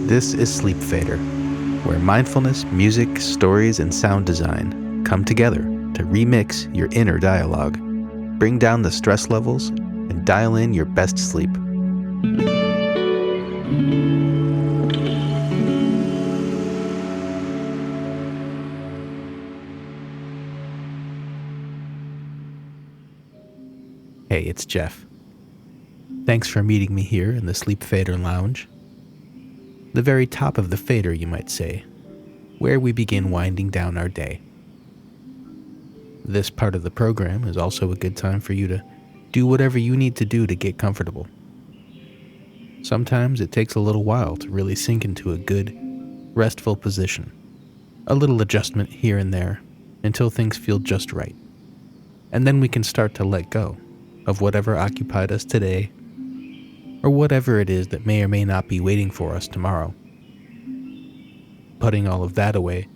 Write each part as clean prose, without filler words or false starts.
This is Sleep Fader, where mindfulness, music, stories, and sound design come together to remix your inner dialogue, bring down the stress levels, and dial in your best sleep. Hey, it's Jeff. Thanks for meeting me here in the Sleep Fader Lounge. The very top of the fader, you might say, where we begin winding down our day. This part of the program is also a good time for you to do whatever you need to do to get comfortable. Sometimes it takes a little while to really sink into a good, restful position. A little adjustment here and there until things feel just right. And then we can start to let go of whatever occupied us today, or whatever it is that may or may not be waiting for us tomorrow. Putting all of that away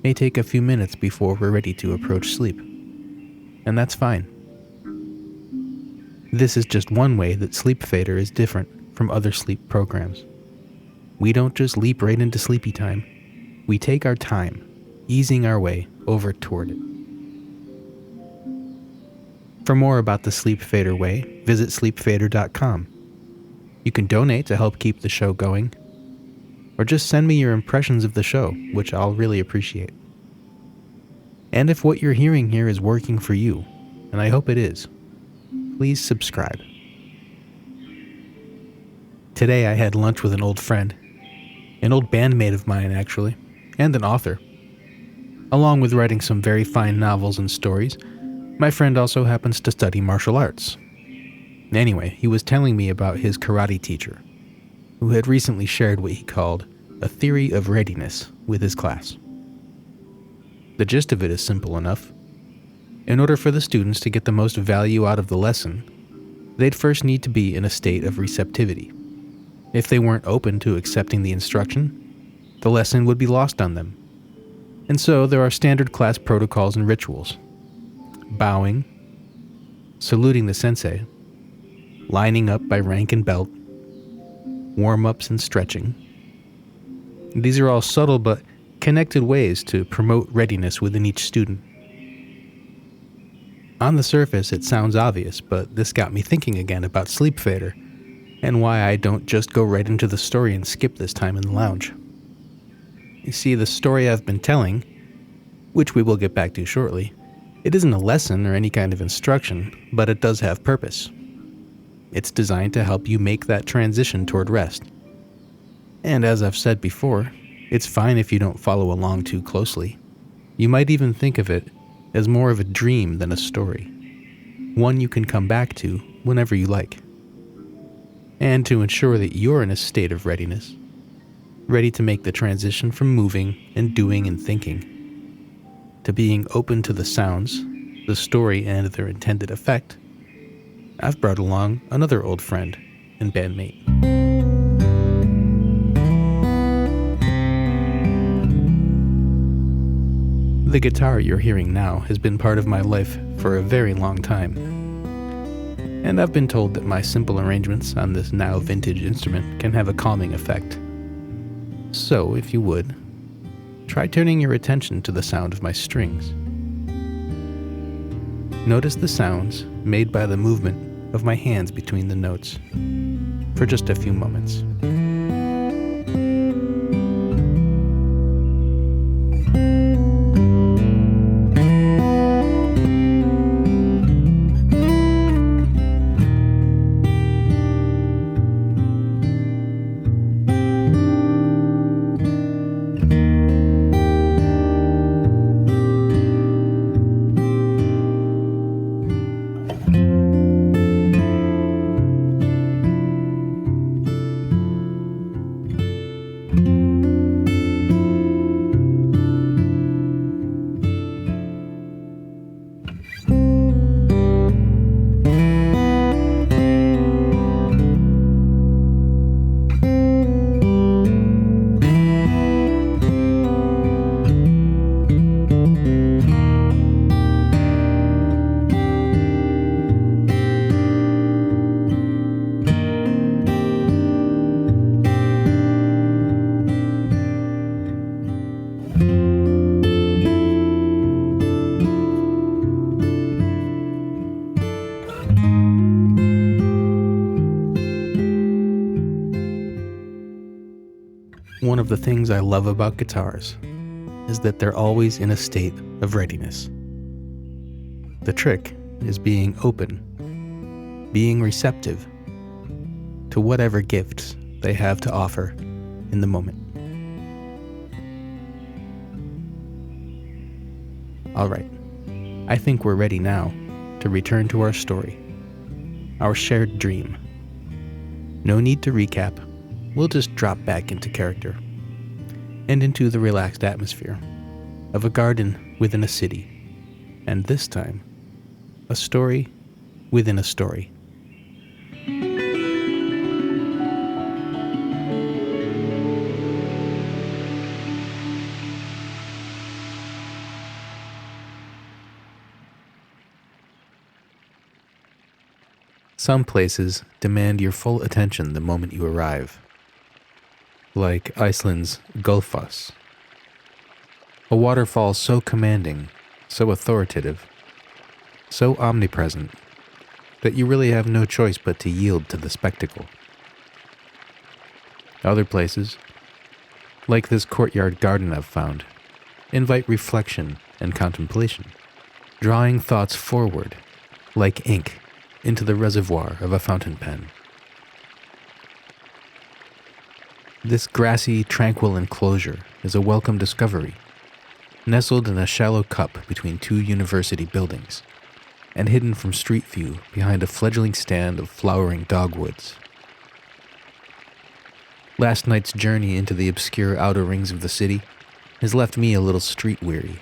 may take a few minutes before we're ready to approach sleep. And that's fine. This is just one way that Sleep Fader is different from other sleep programs. We don't just leap right into sleepy time. We take our time, easing our way over toward it. For more about the Sleep Fader way, visit sleepfader.com. You can donate to help keep the show going, or just send me your impressions of the show, which I'll really appreciate. And if what you're hearing here is working for you, and I hope it is, please subscribe. Today I had lunch with an old friend, an old bandmate of mine actually, and an author. Along with writing some very fine novels and stories, my friend also happens to study martial arts. Anyway, he was telling me about his karate teacher, who had recently shared what he called a theory of readiness with his class. The gist of it is simple enough. In order for the students to get the most value out of the lesson, they'd first need to be in a state of receptivity. If they weren't open to accepting the instruction, the lesson would be lost on them. And so there are standard class protocols and rituals. Bowing, saluting the sensei, lining up by rank and belt, warm-ups and stretching. These are all subtle but connected ways to promote readiness within each student. On the surface, it sounds obvious, but this got me thinking again about Sleep Fader and why I don't just go right into the story and skip this time in the lounge. You see, the story I've been telling, which we will get back to shortly, it isn't a lesson or any kind of instruction, but it does have purpose. It's designed to help you make that transition toward rest. And as I've said before, it's fine if you don't follow along too closely. You might even think of it as more of a dream than a story, one you can come back to whenever you like. And to ensure that you're in a state of readiness, ready to make the transition from moving and doing and thinking to being open to the sounds, the story, and their intended effect, I've brought along another old friend and bandmate. The guitar you're hearing now has been part of my life for a very long time. And I've been told that my simple arrangements on this now vintage instrument can have a calming effect. So, if you would, try turning your attention to the sound of my strings. Notice the sounds made by the movement of my hands between the notes for just a few moments. One of the things I love about guitars is that they're always in a state of readiness. The trick is being open, being receptive to whatever gifts they have to offer in the moment. All right, I think we're ready now to return to our story, our shared dream. No need to recap, we'll just drop back into character and into the relaxed atmosphere of a garden within a city, and this time, a story within a story. Some places demand your full attention the moment you arrive, like Iceland's Gullfoss, a waterfall so commanding, so authoritative, so omnipresent, that you really have no choice but to yield to the spectacle. Other places, like this courtyard garden I've found, invite reflection and contemplation, drawing thoughts forward, like ink, into the reservoir of a fountain pen. This grassy, tranquil enclosure is a welcome discovery, nestled in a shallow cup between two university buildings, and hidden from street view behind a fledgling stand of flowering dogwoods. Last night's journey into the obscure outer rings of the city has left me a little street weary,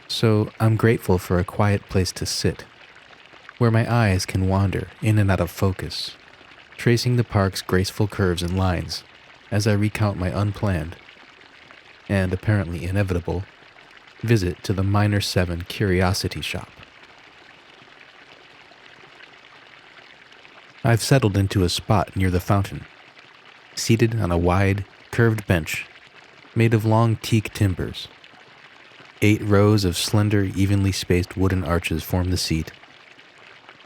so I'm grateful for a quiet place to sit, where my eyes can wander in and out of focus, tracing the park's graceful curves and lines as I recount my unplanned, and apparently inevitable, visit to the Minor 7 Curiosity Shop. I've settled into a spot near the fountain, seated on a wide, curved bench made of long teak timbers. 8 rows of slender, evenly spaced wooden arches form the seat,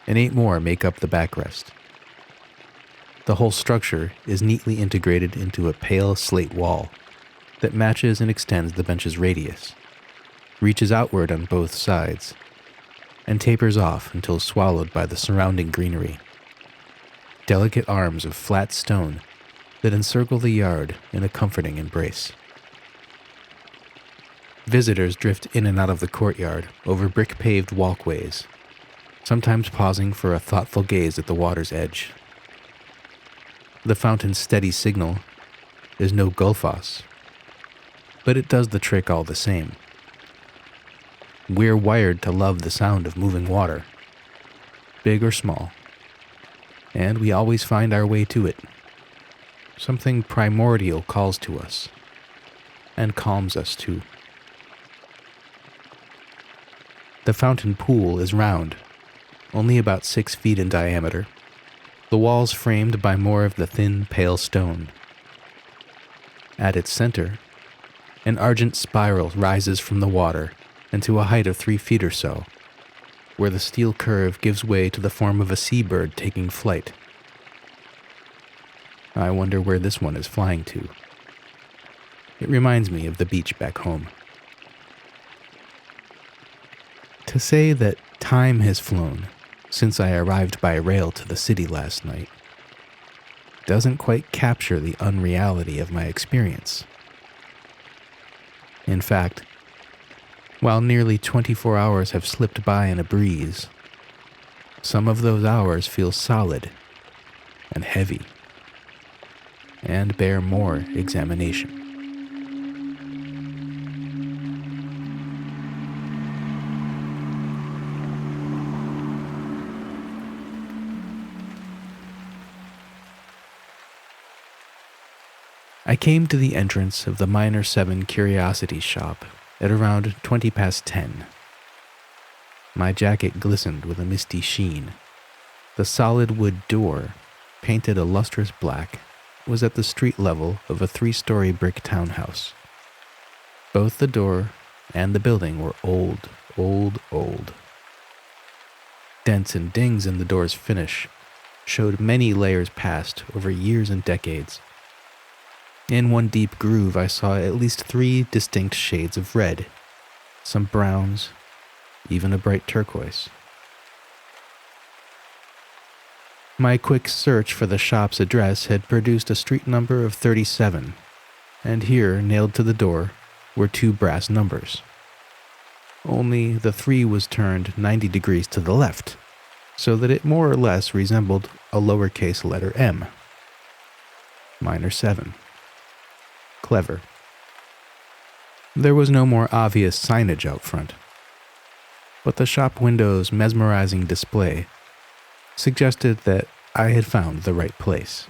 and 8 more make up the backrest. The whole structure is neatly integrated into a pale slate wall that matches and extends the bench's radius, reaches outward on both sides, and tapers off until swallowed by the surrounding greenery. Delicate arms of flat stone that encircle the yard in a comforting embrace. Visitors drift in and out of the courtyard over brick-paved walkways, sometimes pausing for a thoughtful gaze at the water's edge. The fountain's steady signal is no Gullfoss, but it does the trick all the same. We're wired to love the sound of moving water, big or small, and we always find our way to it. Something primordial calls to us, and calms us too. The fountain pool is round, only about 6 feet in diameter, the walls framed by more of the thin, pale stone. At its center, an argent spiral rises from the water into a height of 3 feet or so, where the steel curve gives way to the form of a seabird taking flight. I wonder where this one is flying to. It reminds me of the beach back home. To say that time has flown since I arrived by rail to the city last night doesn't quite capture the unreality of my experience. In fact, while nearly 24 hours have slipped by in a breeze, some of those hours feel solid and heavy and bear more examination. I came to the entrance of the Minor 7 Curiosity Shop at around 20 past 10. My jacket glistened with a misty sheen. The solid wood door, painted a lustrous black, was at the street level of a 3-story brick townhouse. Both the door and the building were old. Dents and dings in the door's finish showed many layers passed over years and decades. In one deep groove, I saw at least 3 distinct shades of red, some browns, even a bright turquoise. My quick search for the shop's address had produced a street number of 37, and here, nailed to the door, were 2 brass numbers. Only the 3 was turned 90 degrees to the left, so that it more or less resembled a lowercase letter M. Minor 7. Clever. There was no more obvious signage out front, but the shop window's mesmerizing display suggested that I had found the right place.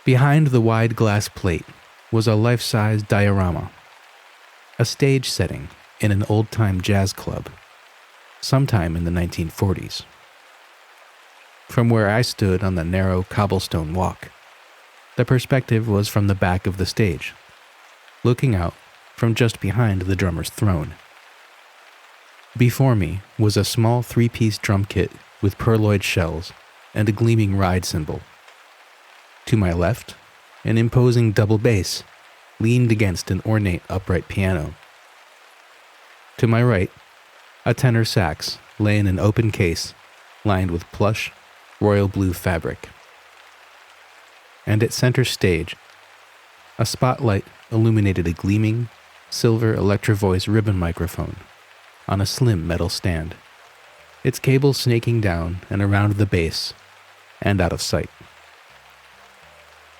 Behind the wide glass plate was a life-size diorama, a stage setting in an old-time jazz club, sometime in the 1940s. From where I stood on the narrow cobblestone walk, the perspective was from the back of the stage, looking out from just behind the drummer's throne. Before me was a small 3-piece drum kit with pearloid shells and a gleaming ride cymbal. To my left, an imposing double bass leaned against an ornate upright piano. To my right, a tenor sax lay in an open case lined with plush, royal blue fabric. And at center stage, a spotlight illuminated a gleaming, silver Electro-Voice ribbon microphone on a slim metal stand, its cable snaking down and around the bass and out of sight.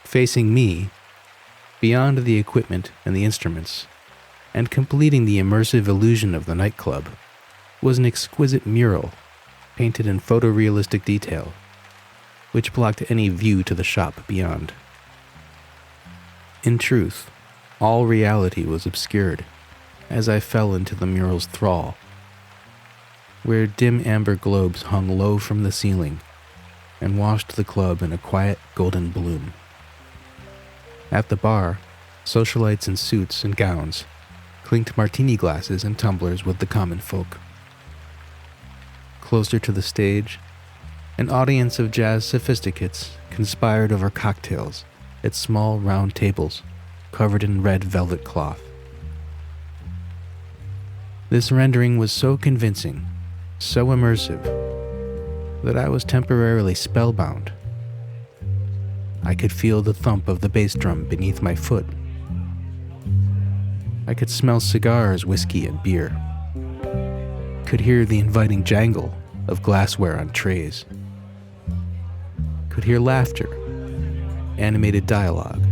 Facing me, beyond the equipment and the instruments, and completing the immersive illusion of the nightclub, was an exquisite mural painted in photorealistic detail, which blocked any view to the shop beyond. In truth, all reality was obscured as I fell into the mural's thrall, where dim amber globes hung low from the ceiling and washed the club in a quiet golden bloom. At the bar, socialites in suits and gowns clinked martini glasses and tumblers with the common folk. Closer to the stage, an audience of jazz sophisticates conspired over cocktails at small round tables covered in red velvet cloth. This rendering was so convincing, so immersive, that I was temporarily spellbound. I could feel the thump of the bass drum beneath my foot. I could smell cigars, whiskey, and beer. Could hear the inviting jangle of glassware on trays. Could hear laughter, animated dialogue,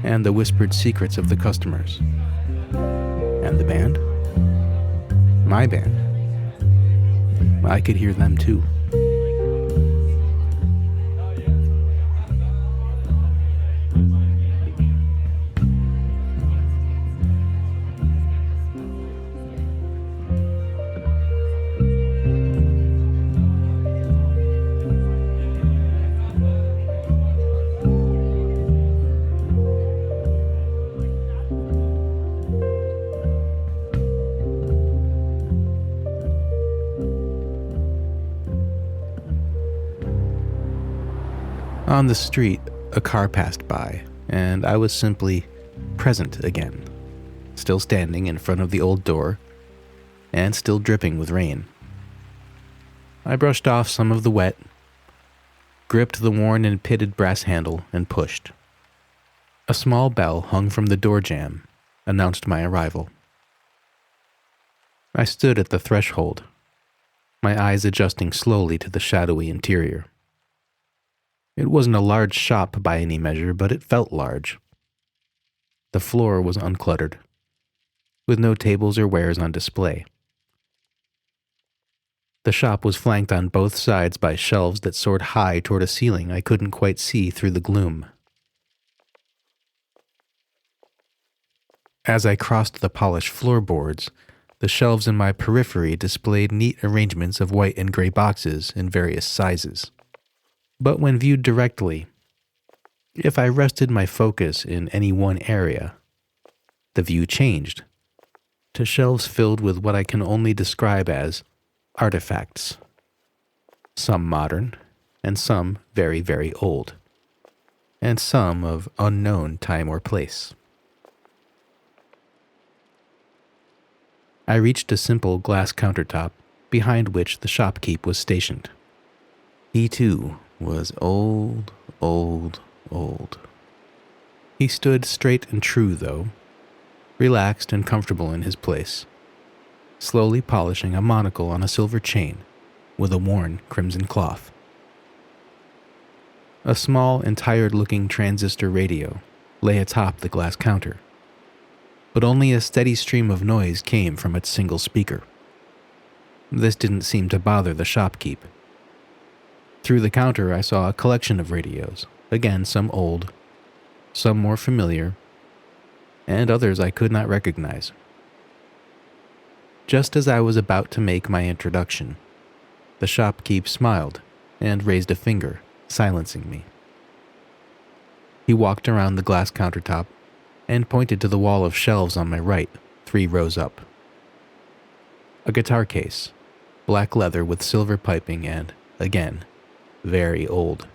and the whispered secrets of the customers. And the band? My band. I could hear them too. On the street, a car passed by, and I was simply present again, still standing in front of the old door, and still dripping with rain. I brushed off some of the wet, gripped the worn and pitted brass handle, and pushed. A small bell hung from the door jamb, announced my arrival. I stood at the threshold, my eyes adjusting slowly to the shadowy interior. It wasn't a large shop by any measure, but it felt large. The floor was uncluttered, with no tables or wares on display. The shop was flanked on both sides by shelves that soared high toward a ceiling I couldn't quite see through the gloom. As I crossed the polished floorboards, the shelves in my periphery displayed neat arrangements of white and gray boxes in various sizes. But when viewed directly, if I rested my focus in any one area, the view changed to shelves filled with what I can only describe as artifacts, some modern and some very, very old. and some of unknown time or place. I reached a simple glass countertop behind which the shopkeep was stationed. He too was old. He stood straight and true, though, relaxed and comfortable in his place, slowly polishing a monocle on a silver chain with a worn crimson cloth. A small and tired-looking transistor radio lay atop the glass counter, but only a steady stream of noise came from its single speaker. This didn't seem to bother the shopkeep. Through the counter, I saw a collection of radios, again some old, some more familiar, and others I could not recognize. Just as I was about to make my introduction, the shopkeep smiled and raised a finger, silencing me. He walked around the glass countertop and pointed to the wall of shelves on my right, 3 rows up. A guitar case, black leather with silver piping and, again, very old.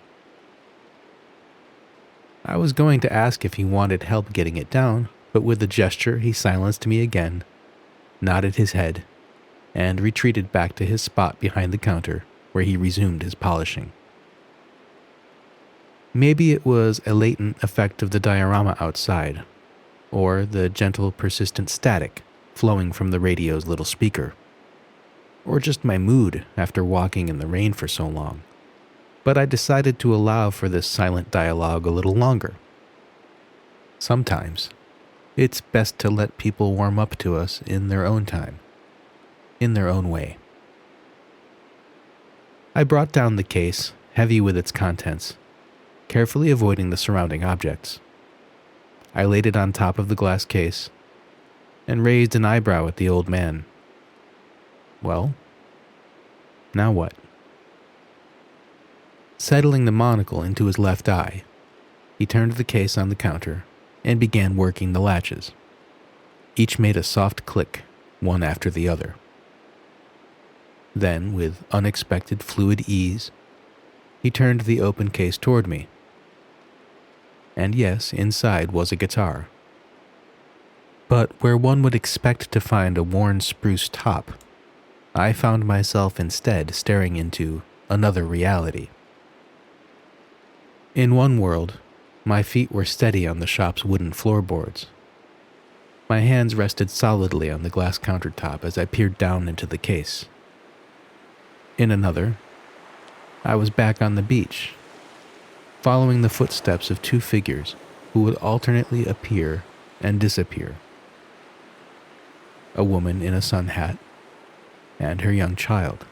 I was going to ask if he wanted help getting it down, but with a gesture he silenced me again, nodded his head, and retreated back to his spot behind the counter where he resumed his polishing. Maybe it was a latent effect of the diorama outside, or the gentle, persistent static flowing from the radio's little speaker, or just my mood after walking in the rain for so long. But I decided to allow for this silent dialogue a little longer. Sometimes, it's best to let people warm up to us in their own time, in their own way. I brought down the case, heavy with its contents, carefully avoiding the surrounding objects. I laid it on top of the glass case and raised an eyebrow at the old man. Well, now what? Settling the monocle into his left eye, he turned the case on the counter and began working the latches. Each made a soft click, one after the other. Then, with unexpected fluid ease, he turned the open case toward me. And yes, inside was a guitar. But where one would expect to find a worn spruce top, I found myself instead staring into another reality. In one world, my feet were steady on the shop's wooden floorboards. My hands rested solidly on the glass countertop as I peered down into the case. In another, I was back on the beach, following the footsteps of 2 figures who would alternately appear and disappear. A woman in a sun hat and her young child.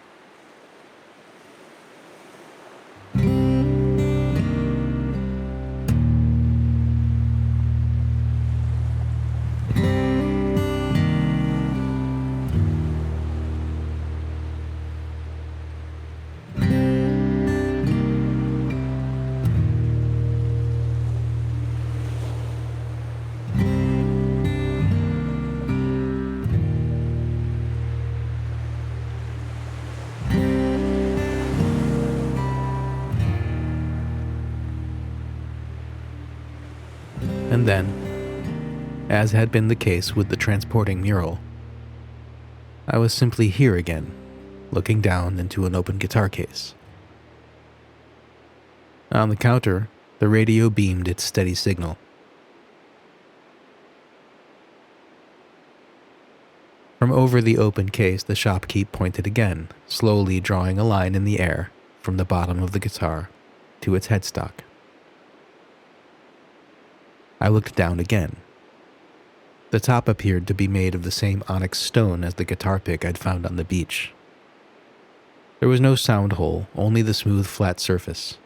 And then, as had been the case with the transporting mural, I was simply here again, looking down into an open guitar case. On the counter, the radio beamed its steady signal. From over the open case, the shopkeep pointed again, slowly drawing a line in the air from the bottom of the guitar to its headstock. I looked down again. The top appeared to be made of the same onyx stone as the guitar pick I'd found on the beach. There was no sound hole, only the smooth, flat surface.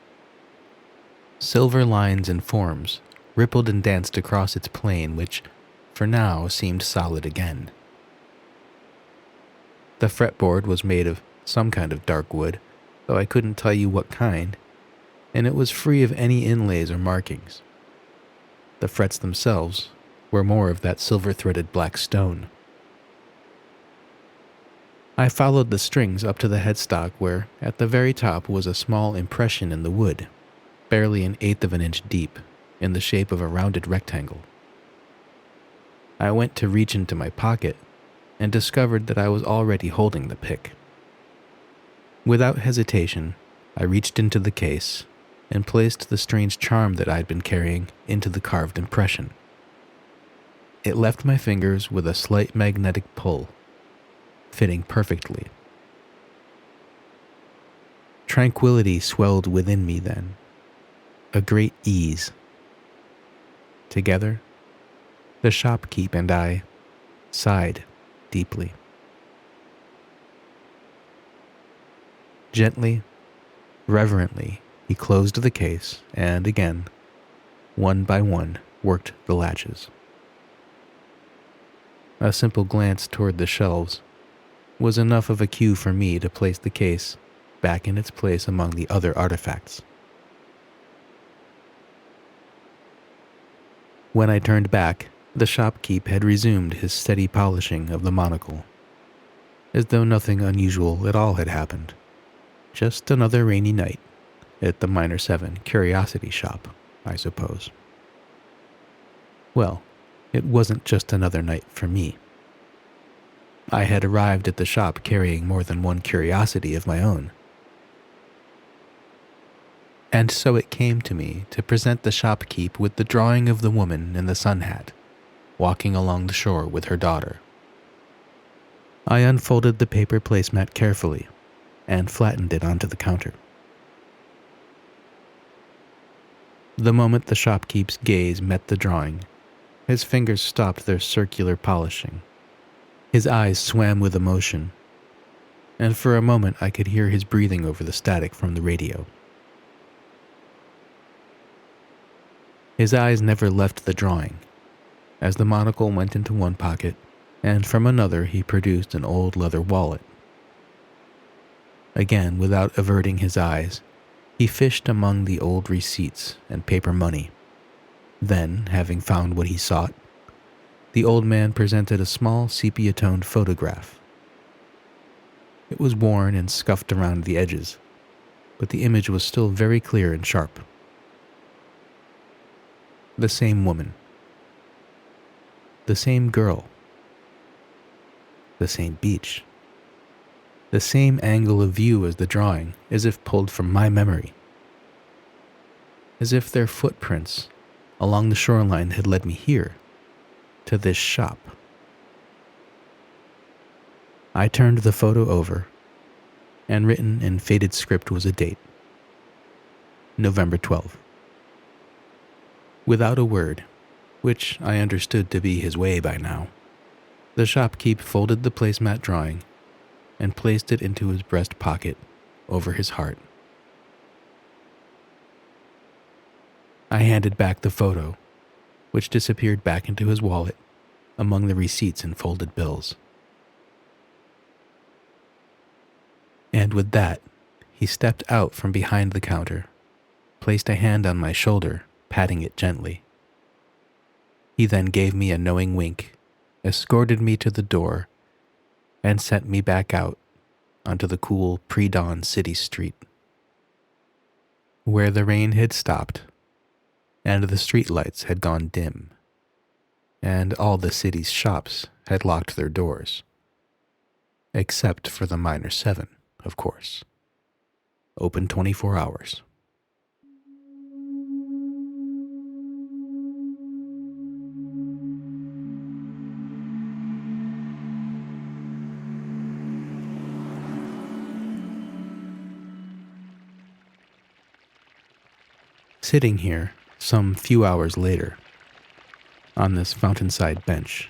Silver lines and forms rippled and danced across its plane, which, for now, seemed solid again. The fretboard was made of some kind of dark wood, though I couldn't tell you what kind, and it was free of any inlays or markings. The frets themselves were more of that silver-threaded black stone. I followed the strings up to the headstock where, at the very top, was a small impression in the wood, barely an eighth of an inch deep, in the shape of a rounded rectangle. I went to reach into my pocket and discovered that I was already holding the pick. Without hesitation, I reached into the case and placed the strange charm that I'd been carrying into the carved impression. It left my fingers with a slight magnetic pull, fitting perfectly. Tranquility swelled within me then, a great ease. Together, the shopkeep and I sighed deeply. Gently, reverently, he closed the case and again, one by one, worked the latches. A simple glance toward the shelves was enough of a cue for me to place the case back in its place among the other artifacts. When I turned back, the shopkeep had resumed his steady polishing of the monocle, as though nothing unusual at all had happened. Just another rainy night at the Minor 7 Curiosity Shop, I suppose. Well, it wasn't just another night for me. I had arrived at the shop carrying more than one curiosity of my own. And so it came to me to present the shopkeep with the drawing of the woman in the sun hat, walking along the shore with her daughter. I unfolded the paper placemat carefully and flattened it onto the counter. The moment the shopkeep's gaze met the drawing, his fingers stopped their circular polishing. His eyes swam with emotion, and for a moment I could hear his breathing over the static from the radio. His eyes never left the drawing, as the monocle went into one pocket, and from another he produced an old leather wallet. Again, without averting his eyes, he fished among the old receipts and paper money. Then, having found what he sought, the old man presented a small sepia-toned photograph. It was worn and scuffed around the edges, but the image was still very clear and sharp. The same woman. The same girl. The same beach. The same angle of view as the drawing, as if pulled from my memory. As if their footprints along the shoreline had led me here, to this shop. I turned the photo over, and written in faded script was a date. November 12th. Without a word, which I understood to be his way by now, the shopkeep folded the placemat drawing and placed it into his breast pocket over his heart. I handed back the photo, which disappeared back into his wallet among the receipts and folded bills. And with that, he stepped out from behind the counter, placed a hand on my shoulder, patting it gently. He then gave me a knowing wink, escorted me to the door, and sent me back out onto the cool pre-dawn city street, where the rain had stopped and the streetlights had gone dim, and all the city's shops had locked their doors, except for the Minor 7, of course, open 24 hours. Sitting here, some few hours later, on this fountainside bench,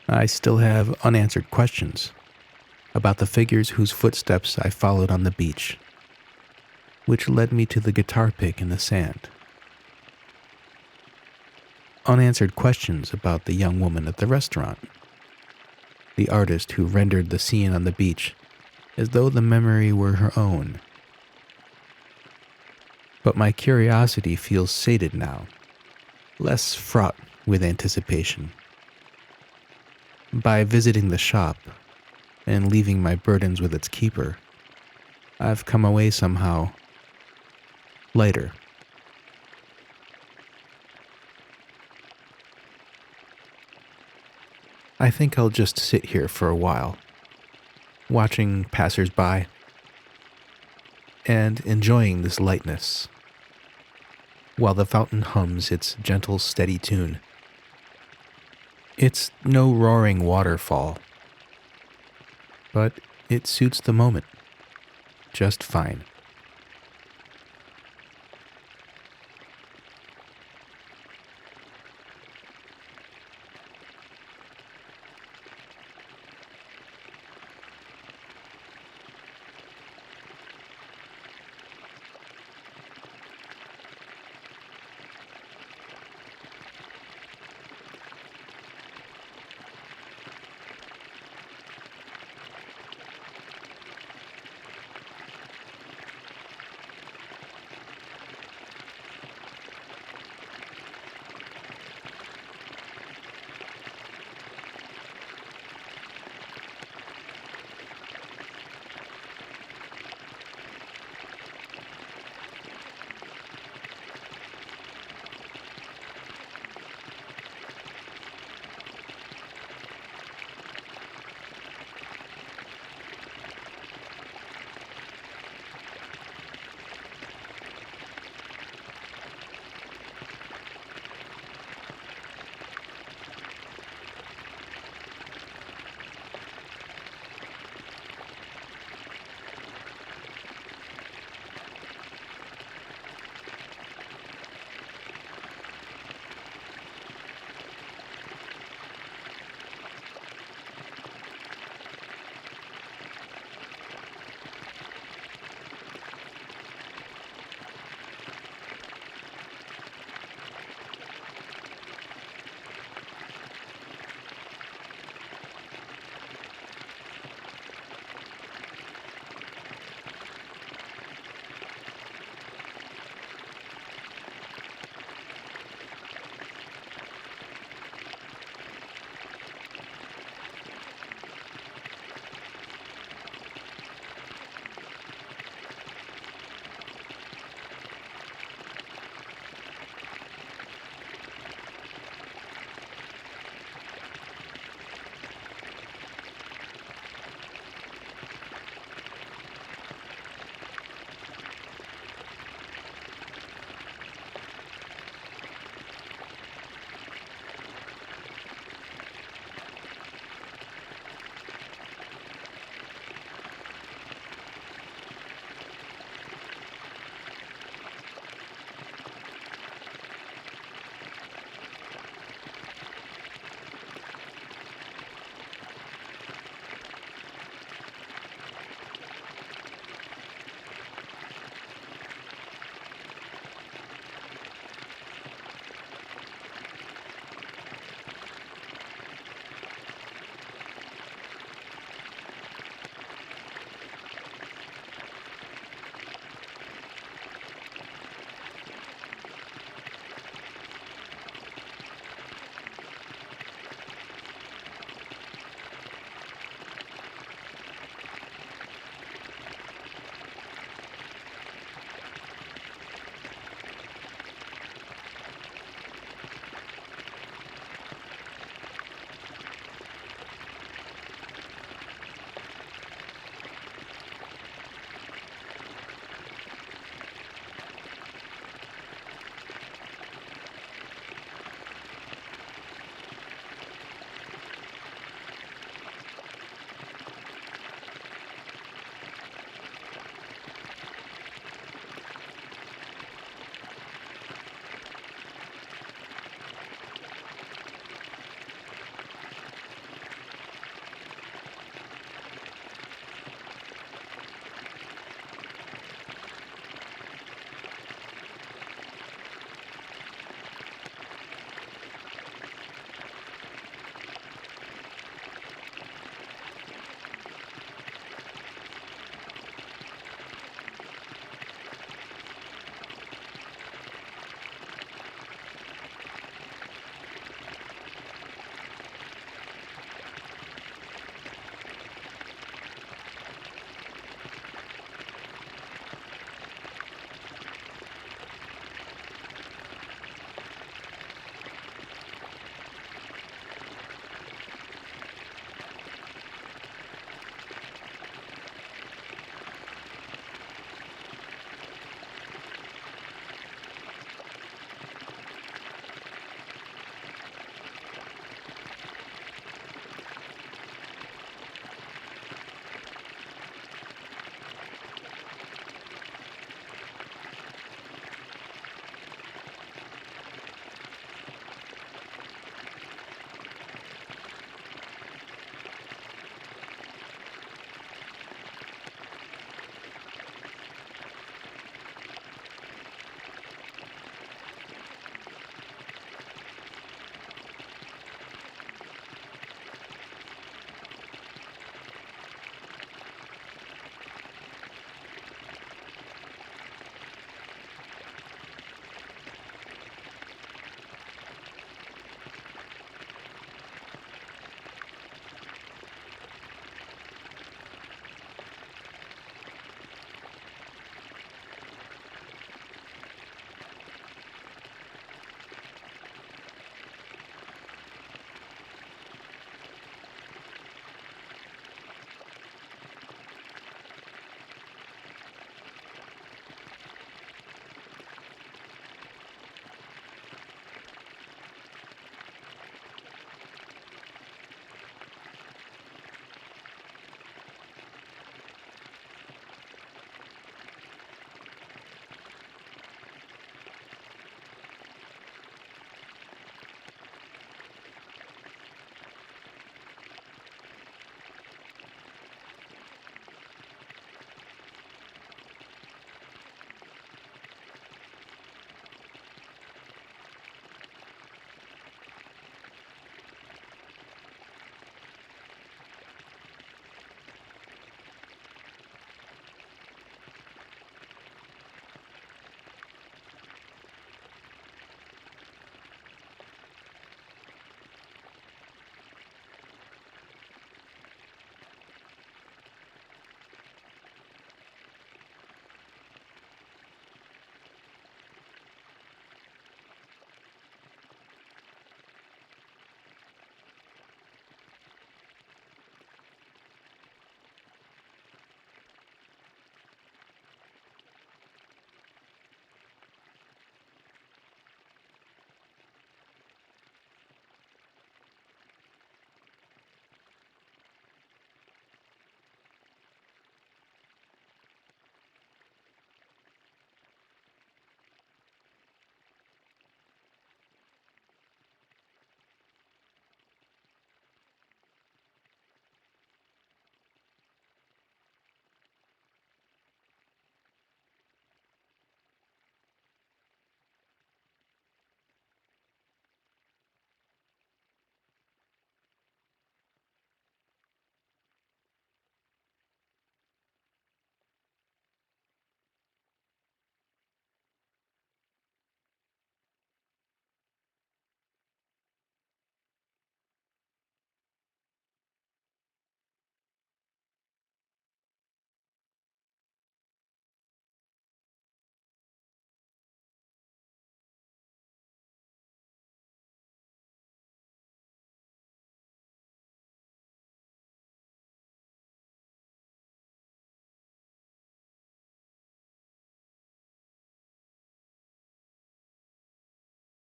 I still have unanswered questions about the figures whose footsteps I followed on the beach, which led me to the guitar pick in the sand. Unanswered questions about the young woman at the restaurant, the artist who rendered the scene on the beach as though the memory were her own. But my curiosity feels sated now, less fraught with anticipation. By visiting the shop and leaving my burdens with its keeper, I've come away somehow lighter. I think I'll just sit here for a while, watching passers-by and enjoying this lightness while the fountain hums its gentle, steady tune. It's no roaring waterfall, but it suits the moment just fine.